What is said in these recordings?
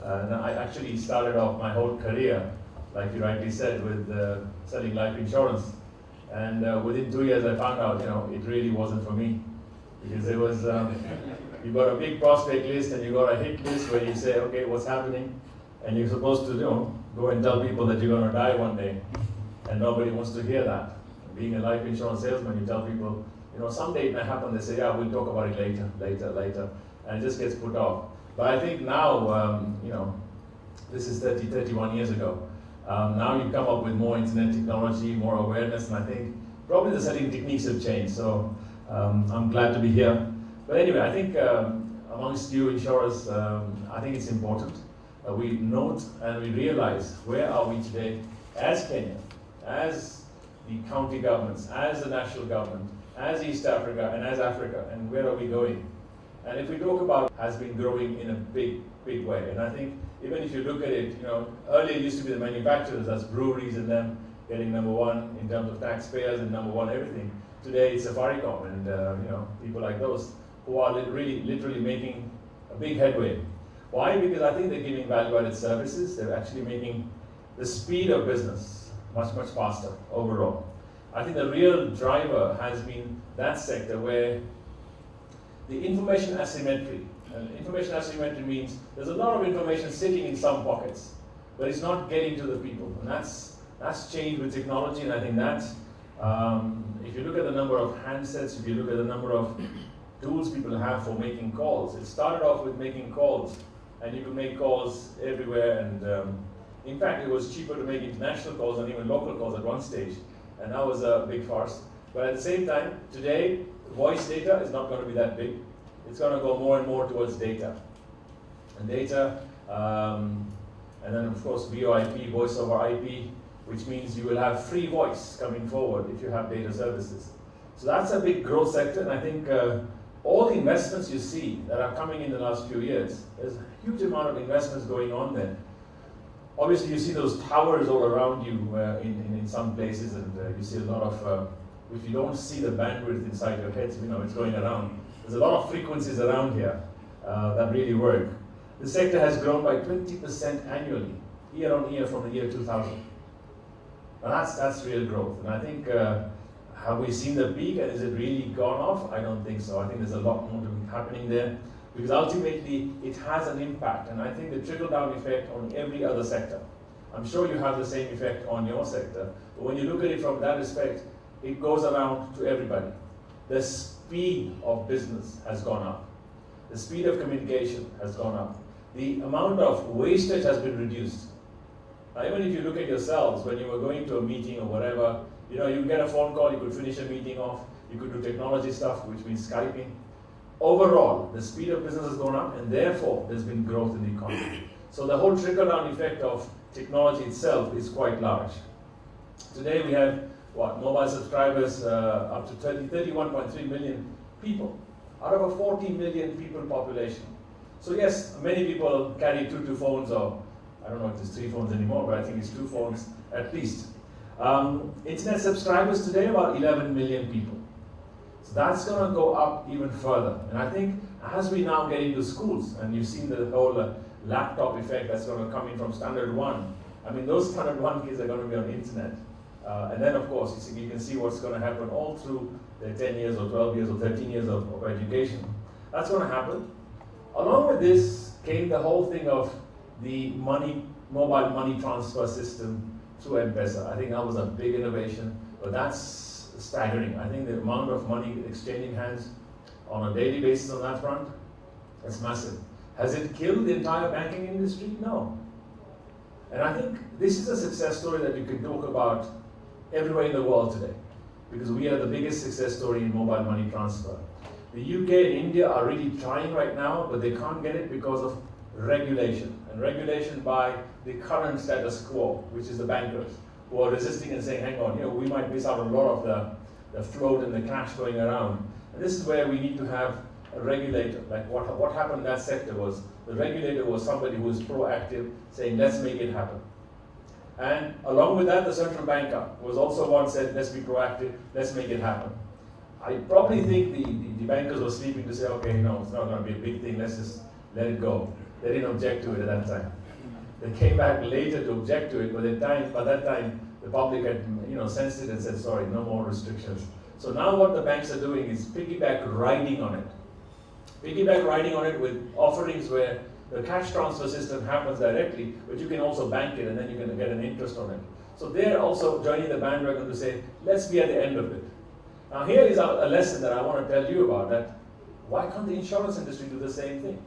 And I actually started off my whole career, like you rightly said, with selling life insurance. And within 2 years I found out, it really wasn't for me. Because there was, you got a big prospect list and you got a hit list where you say, okay, what's happening? And you're supposed to, go and tell people that you're going to die one day. And nobody wants to hear that. Being a life insurance salesman, you tell people, someday it may happen. They say, yeah, we'll talk about it later. And it just gets put off. But I think now, this is 31 years ago. Now you come up with more internet technology, more awareness, and I think probably the selling techniques have changed. So I'm glad to be here. But anyway, I think amongst you insurers, I think it's important that we note and we realize where are we today as Kenya, as the county governments, as the national government, as East Africa, and as Africa, and where are we going? And if we talk about has been growing in a big way, and I think even if you look at it, earlier it used to be the manufacturers, that's breweries and them getting number one in terms of taxpayers and number one everything. Today it's Safaricom and people like those who are literally making a big headway. Why? Because I think they're giving value-added services. They're actually making the speed of business much faster overall. I think the real driver has been that sector where the information asymmetry. And information asymmetry means there's a lot of information sitting in some pockets, but it's not getting to the people. And that's changed with technology, and I think that, if you look at the number of handsets, if you look at the number of tools people have for making calls, it started off with making calls, and you could make calls everywhere, and in fact it was cheaper to make international calls than even local calls at one stage, and that was a big farce. But at the same time, today, voice data is not going to be that big. It's going to go more and more towards data. And data, and then of course VoIP, voice over IP, which means you will have free voice coming forward if you have data services. So that's a big growth sector, and I think all the investments you see that are coming in the last few years, there's a huge amount of investments going on there. Obviously you see those towers all around you in some places, and you see a lot of, if you don't see the bandwidth inside your heads, it's going around. There's a lot of frequencies around here that really work. The sector has grown by 20% annually, year on year from the year 2000. Now that's real growth, and I think have we seen the peak and is it really gone off? I don't think so. I think there's a lot more happening there, because ultimately it has an impact, and I think the trickle-down effect on every other sector. I'm sure you have the same effect on your sector, but when you look at it from that respect, it goes around to everybody. The speed of business has gone up. The speed of communication has gone up. The amount of wastage has been reduced. Now, even if you look at yourselves, when you were going to a meeting or whatever, you get a phone call, you could finish a meeting off, you could do technology stuff, which means Skyping. Overall, the speed of business has gone up, and therefore there's been growth in the economy. So the whole trickle-down effect of technology itself is quite large. Today we have mobile subscribers up to 31.3 million people out of a 40 million people population. So yes, many people carry two phones, or I don't know if it's 3 phones anymore, but I think it's 2 phones at least. Internet subscribers today, about 11 million people. So that's going to go up even further. And I think as we now get into schools, and you've seen the whole laptop effect that's going to come in from standard 1. I mean, those standard 1 kids are going to be on the internet. And then of course, you can see what's going to happen all through the 10 years or 12 years or 13 years of education. That's going to happen. Along with this came the whole thing of the mobile money transfer system through M-Pesa. I think that was a big innovation, but that's staggering. I think the amount of money exchanging hands on a daily basis on that front, that's massive. Has it killed the entire banking industry? No. And I think this is a success story that you can talk about everywhere in the world today, because we are the biggest success story in mobile money transfer. The UK and India are really trying right now, but they can't get it because of regulation, and regulation by the current status quo, which is the bankers, who are resisting and saying, hang on, we might miss out a lot of the float and the cash going around. And this is where we need to have a regulator. Like what happened in that sector was, the regulator was somebody who was proactive, saying, let's make it happen. And along with that, the central banker was also one said, let's be proactive, let's make it happen. I probably think the bankers were sleeping to say, okay, no, it's not going to be a big thing, let's just let it go. They didn't object to it at that time. They came back later to object to it, but by that time, the public had sensed it and said, sorry, no more restrictions. So now what the banks are doing is piggyback riding on it. Piggyback riding on it with offerings where the cash transfer system happens directly, but you can also bank it and then you can get an interest on it. So they're also joining the bandwagon to say, let's be at the end of it. Now here is a lesson that I want to tell you about, that why can't the insurance industry do the same thing?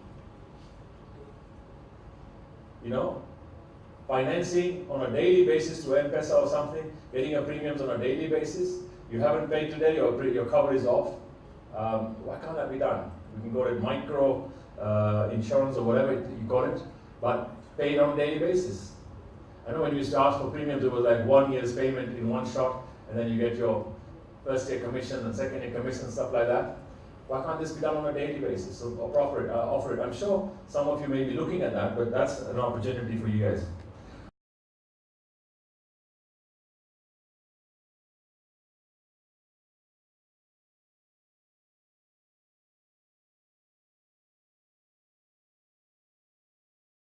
Financing on a daily basis to M-Pesa or something, getting your premiums on a daily basis. You haven't paid today, your cover is off. Why can't that be done? We can go to micro insurance or whatever you call it, but pay it on a daily basis. I know when you used to ask for premiums, it was like 1 year's payment in one shot, and then you get your first year commission and second year commission, stuff like that. Why can't this be done on a daily basis? So offer it. I'm sure some of you may be looking at that, but that's an opportunity for you guys.